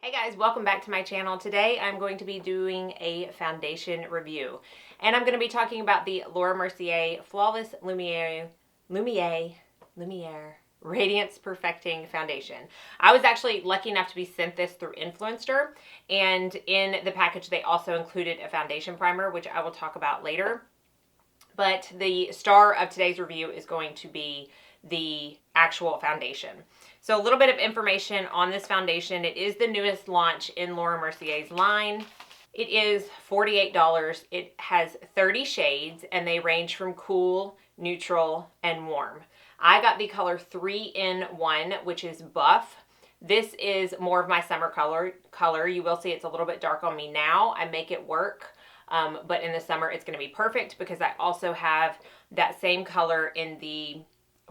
Hey guys, welcome back to my channel. Today I'm going to be doing a foundation review, and I'm going to be talking about the Laura Mercier Flawless Lumiere Radiance Perfecting Foundation. I was actually lucky enough to be sent this through Influencer, and in the package they also included a foundation primer, which I will talk about later. But the star of today's review is going to be the actual foundation. So a little bit of information on this foundation. It is the newest launch in Laura Mercier's line. It is $48. It has 30 shades and they range from cool, neutral, and warm. I got the color 3-in-1, which is buff. This is more of my summer color. You will see it's a little bit dark on me now. I make it work. But in the summer, it's going to be perfect because I also have that same color in the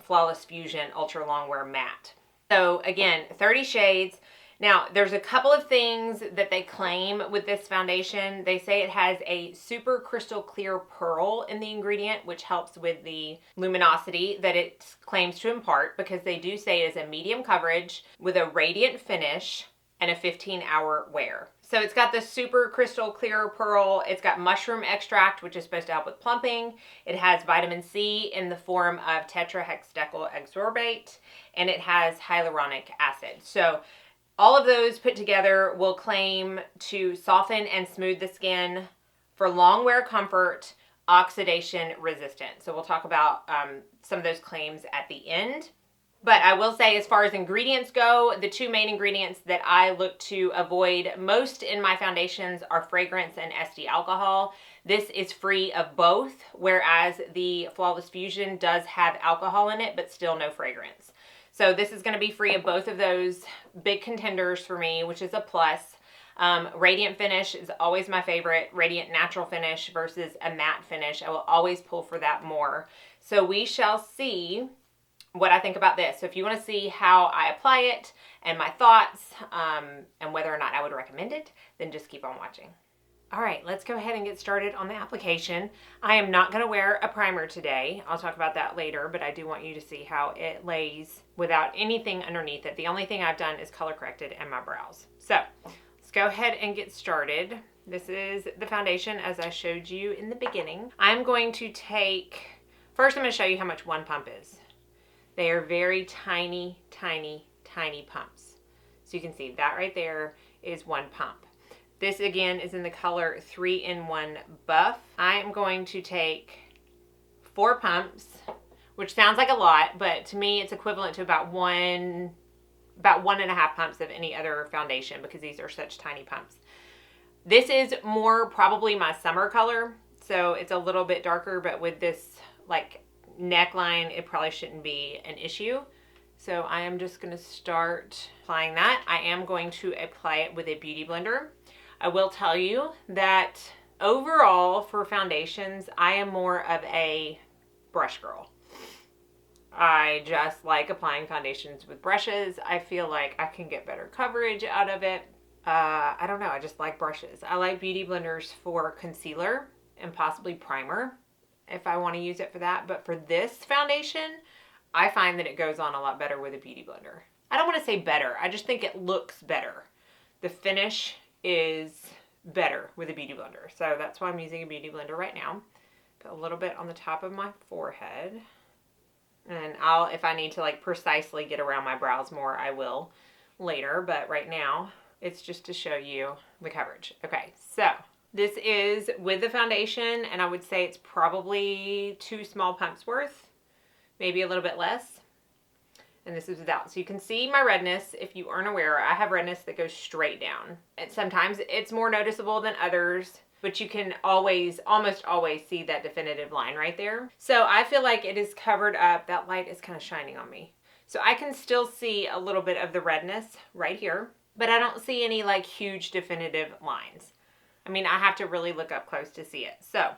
Flawless Fusion Ultra Longwear Matte. So again, 30 shades. Now, there's a couple of things that they claim with this foundation. They say it has a super crystal clear pearl in the ingredient, which helps with the luminosity that it claims to impart, because they do say it is a medium coverage with a radiant finish and a 15-hour wear. So it's got the super crystal clear pearl. It's got mushroom extract, which is supposed to help with plumping. It has vitamin C in the form of tetrahexadecyl ascorbate, and it has hyaluronic acid. So all of those put together will claim to soften and smooth the skin for long wear comfort, oxidation resistant. So we'll talk about some of those claims at the end. But I will say, as far as ingredients go, the two main ingredients that I look to avoid most in my foundations are fragrance and SD alcohol. This is free of both, whereas the Flawless Fusion does have alcohol in it, but still no fragrance. So this is going to be free of both of those big contenders for me, which is a plus. Radiant finish is always my favorite. Radiant natural finish versus a matte finish. I will always pull for that more. So we shall see what I think about this. So if you want to see how I apply it and my thoughts and whether or not I would recommend it, then just keep on watching. All right, let's go ahead and get started on the application. I am not going to wear a primer today. I'll talk about that later, but I do want you to see how it lays without anything underneath it. The only thing I've done is color corrected in my brows. So let's go ahead and get started. This is the foundation as I showed you in the beginning. I'm going to take, first I'm going to show you how much one pump is. They are very tiny, tiny, tiny pumps. So you can see that right there is one pump. This again is in the color 3-in-1 buff. I am going to take 4 pumps, which sounds like a lot, but to me it's equivalent to about 1.5 pumps of any other foundation, because these are such tiny pumps. This is more probably my summer color, so it's a little bit darker, but with this like neckline, it probably shouldn't be an issue. So I am just going to start applying that. I am going to apply it with a beauty blender. I will tell you that overall for foundations, I am more of a brush girl. I just like applying foundations with brushes. I feel like I can get better coverage out of it. I don't know, I just like brushes. I like beauty blenders for concealer and possibly primer if I want to use it for that. But for this foundation, I find that it goes on a lot better with a beauty blender. I don't want to say better. I just think it looks better. The finish is better with a beauty blender. So that's why I'm using a beauty blender right now. Put a little bit on the top of my forehead. And if I need to like precisely get around my brows more, I will later. But right now, it's just to show you the coverage. Okay, so this is with the foundation, and I would say it's probably 2 small pumps worth, maybe a little bit less. And this is without. So you can see my redness. If you aren't aware, I have redness that goes straight down. And sometimes it's more noticeable than others, but you can almost always see that definitive line right there. So I feel like it is covered up. That light is kind of shining on me. So I can still see a little bit of the redness right here, but I don't see any like huge definitive lines. I mean, I have to really look up close to see it. So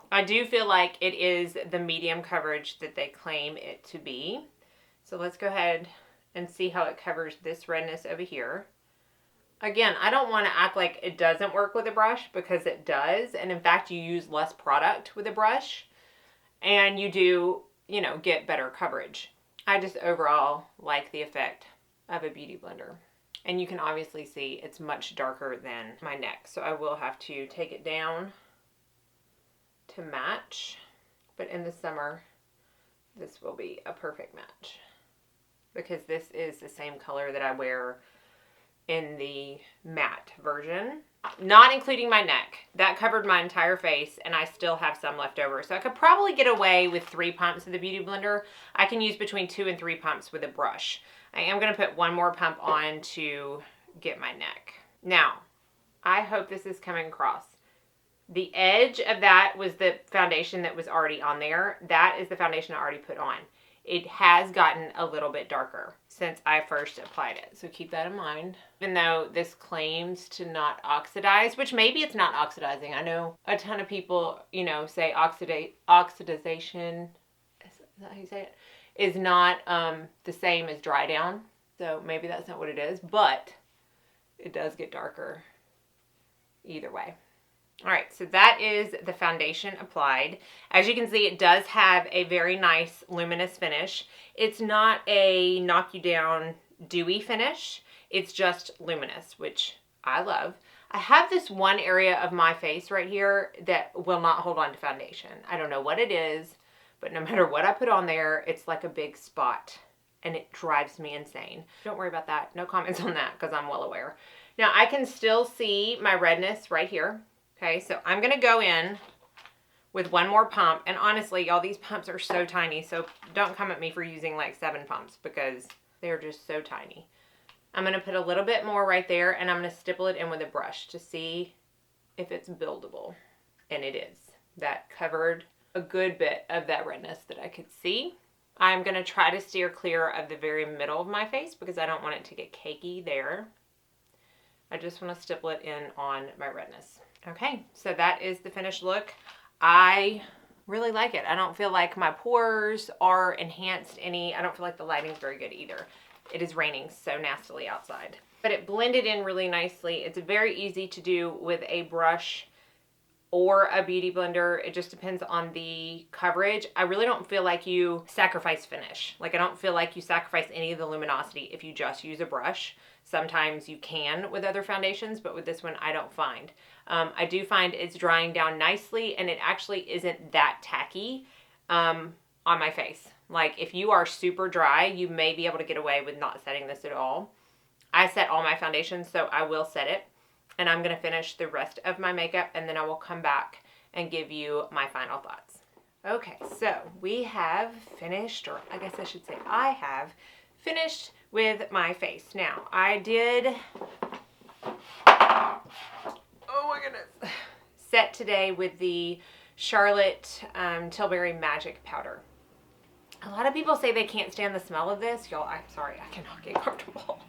I do feel like it is the medium coverage that they claim it to be. So let's go ahead and see how it covers this redness over here. Again, I don't want to act like it doesn't work with a brush, because it does. And in fact, you use less product with a brush and you do, you know, get better coverage. I just overall like the effect of a beauty blender. And you can obviously see it's much darker than my neck. So I will have to take it down to match. But in the summer, this will be a perfect match, because this is the same color that I wear in the matte version. Not including my neck. That covered my entire face, and I still have some left over. So I could probably get away with 3 pumps of the Beauty Blender. I can use between 2 and 3 pumps with a brush. I am going to put 1 more pump on to get my neck. Now, I hope this is coming across. The edge of that was the foundation that was already on there. That is the foundation I already put on. It has gotten a little bit darker since I first applied it. So keep that in mind. Even though this claims to not oxidize, which maybe it's not oxidizing. I know a ton of people, you know, say oxidization, is that how you say it? Is not the same as dry down. So maybe that's not what it is, but it does get darker either way. All right, so that is the foundation applied. As you can see, it does have a very nice luminous finish. It's not a knock you down dewy finish. It's just luminous, which I love. I have this one area of my face right here that will not hold on to foundation. I don't know what it is, but no matter what I put on there, it's like a big spot, and it drives me insane. Don't worry about that. No comments on that, because I'm well aware. Now, I can still see my redness right here. Okay, so I'm going to go in with 1 more pump. And honestly, y'all, these pumps are so tiny. So don't come at me for using like 7 pumps, because they're just so tiny. I'm going to put a little bit more right there, and I'm going to stipple it in with a brush to see if it's buildable. And it is. That covered a good bit of that redness that I could see. I'm going to try to steer clear of the very middle of my face, because I don't want it to get cakey there. I just want to stipple it in on my redness. Okay, so that is the finished look. I really like it. I don't feel like my pores are enhanced any. I don't feel like the lighting's very good either. It is raining so nastily outside. But it blended in really nicely. It's very easy to do with a brush or a beauty blender. It just depends on the coverage. I really don't feel like you sacrifice finish. Like, I don't feel like you sacrifice any of the luminosity if you just use a brush. Sometimes you can with other foundations, but with this one, I don't find. I do find it's drying down nicely, and it actually isn't that tacky on my face. Like, if you are super dry, you may be able to get away with not setting this at all. I set all my foundations, so I will set it. And I'm going to finish the rest of my makeup, and then I will come back and give you my final thoughts. Okay, so we have finished, or I guess I should say I have finished with my face. Now, I did, oh my goodness, set today with the Charlotte Tilbury Magic Powder. A lot of people say they can't stand the smell of this. Y'all, I'm sorry, I cannot get comfortable.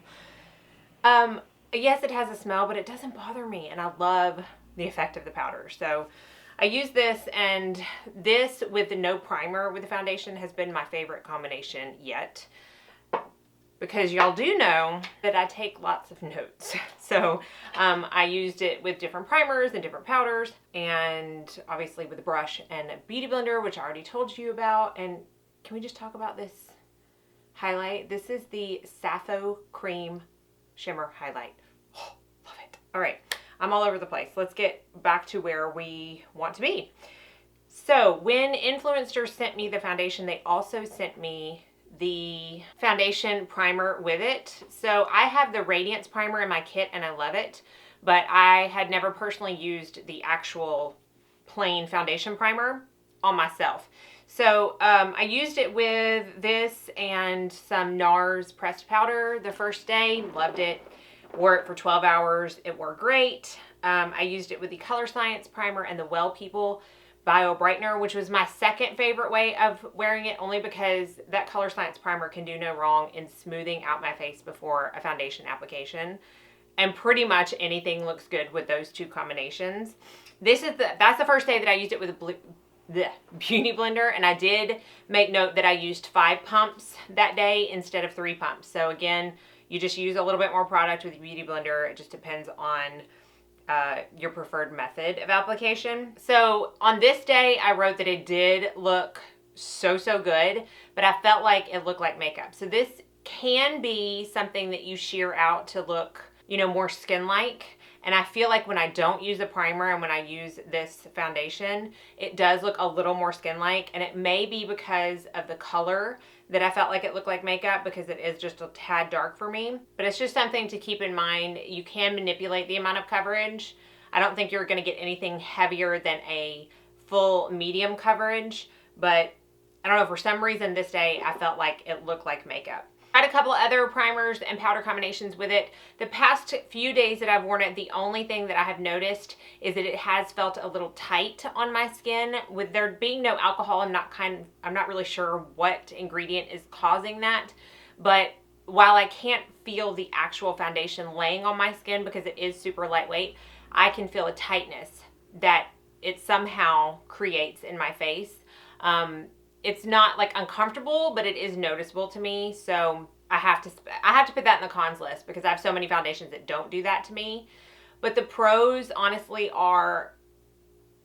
Yes, it has a smell, but it doesn't bother me, and I love the effect of the powder. So I use this, and this with no primer with the foundation has been my favorite combination yet, because y'all do know that I take lots of notes. So I used it with different primers and different powders, and obviously with a brush and a beauty blender, which I already told you about. And can we just talk about this highlight? This is the Sappho Cream Shimmer Highlight. Oh, love it. All right, I'm all over the place. Let's get back to where we want to be. So when Influencer sent me the foundation, they also sent me the foundation primer with it. So I have the Radiance primer in my kit, and I love it, but I had never personally used the actual plain foundation primer on myself. So I used it with this and some NARS pressed powder the first day. Loved it. Wore it for 12 hours. It wore great. I used it with the Color Science primer and the Well People Bio Brightener, which was my second favorite way of wearing it, only because that Color Science primer can do no wrong in smoothing out my face before a foundation application. And pretty much anything looks good with those two combinations. That's the first day that I used it with the beauty blender, and I did make note that I used 5 pumps that day instead of 3 pumps. So again, you just use a little bit more product with your beauty blender. It just depends on your preferred method of application. So on this day, I wrote that it did look so good, but I felt like it looked like makeup. So this can be something that you sheer out to look, you know, more skin-like. And I feel like when I don't use a primer and when I use this foundation, it does look a little more skin-like. And it may be because of the color that I felt like it looked like makeup, because it is just a tad dark for me. But it's just something to keep in mind. You can manipulate the amount of coverage. I don't think you're going to get anything heavier than a full medium coverage, but I don't know, for some reason this day I felt like it looked like makeup. I had a couple other primers and powder combinations with it. The past few days that I've worn it, the only thing that I have noticed is that it has felt a little tight on my skin. With there being no alcohol, I'm not really sure what ingredient is causing that. But while I can't feel the actual foundation laying on my skin because it is super lightweight, I can feel a tightness that it somehow creates in my face. It's not like uncomfortable, but it is noticeable to me. So I have to put that in the cons list because I have so many foundations that don't do that to me. But the pros honestly are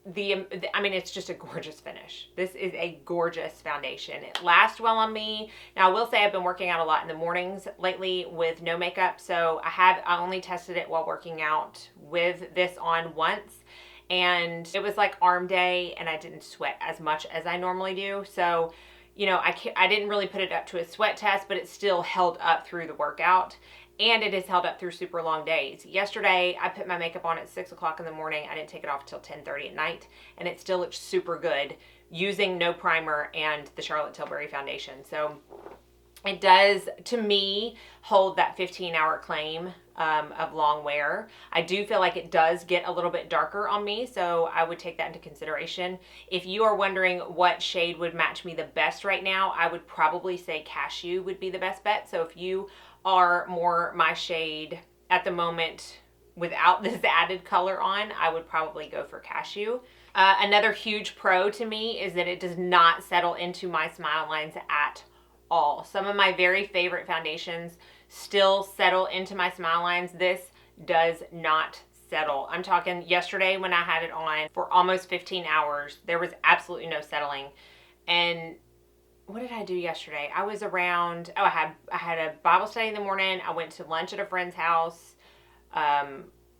I mean, it's just a gorgeous finish. This is a gorgeous foundation. It lasts well on me. Now I will say I've been working out a lot in the mornings lately with no makeup. So I only tested it while working out with this on once. And it was like arm day and I didn't sweat as much as I normally do. So, you know, I didn't really put it up to a sweat test, but it still held up through the workout. And it has held up through super long days. Yesterday, I put my makeup on at 6 o'clock in the morning. I didn't take it off until 10:30 at night. And it still looks super good using no primer and the Charlotte Tilbury foundation. So it does, to me, hold that 15-hour claim of long wear. I do feel like it does get a little bit darker on me, so I would take that into consideration. If you are wondering what shade would match me the best right now, I would probably say Cashew would be the best bet. So if you are more my shade at the moment without this added color on, I would probably go for Cashew. Another huge pro to me is that it does not settle into my smile lines at all. Some of my very favorite foundations still settle into my smile lines. This does not settle. I'm talking yesterday when I had it on for almost 15 hours, there was absolutely no settling. And what did I do yesterday? I was around, I had a Bible study in the morning. I went to lunch at a friend's house,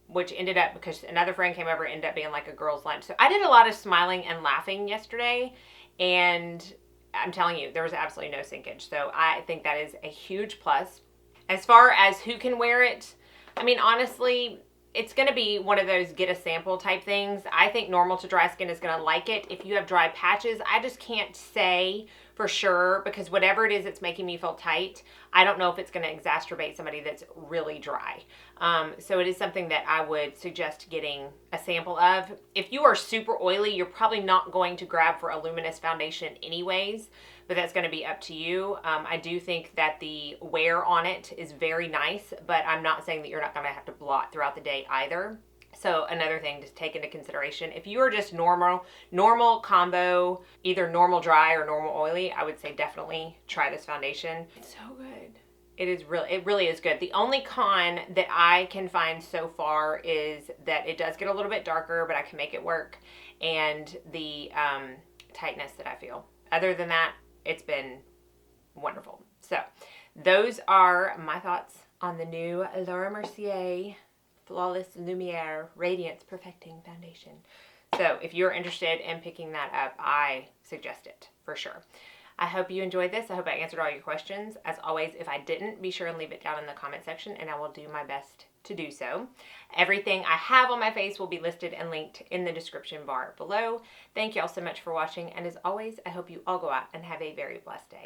which ended up, because another friend came over, ended up being like a girl's lunch. So I did a lot of smiling and laughing yesterday, and I'm telling you, there was absolutely no sinkage. So I think that is a huge plus. As far as who can wear it, I mean, honestly, it's going to be one of those get a sample type things. I think normal to dry skin is going to like it. If you have dry patches, I just can't say for sure, because whatever it is that's making me feel tight, I don't know if it's going to exacerbate somebody that's really dry. So it is something that I would suggest getting a sample of. If you are super oily, you're probably not going to grab for a Luminous foundation anyways, but that's going to be up to you. I do think that the wear on it is very nice, but I'm not saying that you're not going to have to blot throughout the day either. So another thing to take into consideration, if you are just normal combo, either normal dry or normal oily, I would say definitely try this foundation. It's so good. It really is good. The only con that I can find so far is that it does get a little bit darker, but I can make it work, and the tightness that I feel. Other than that, it's been wonderful. So those are my thoughts on the new Laura Mercier Flawless Lumiere Radiance Perfecting Foundation. So if you're interested in picking that up, I suggest it for sure. I hope you enjoyed this. I hope I answered all your questions. As always, if I didn't, be sure and leave it down in the comment section and I will do my best to do so. Everything I have on my face will be listed and linked in the description bar below. Thank you all so much for watching, and as always, I hope you all go out and have a very blessed day.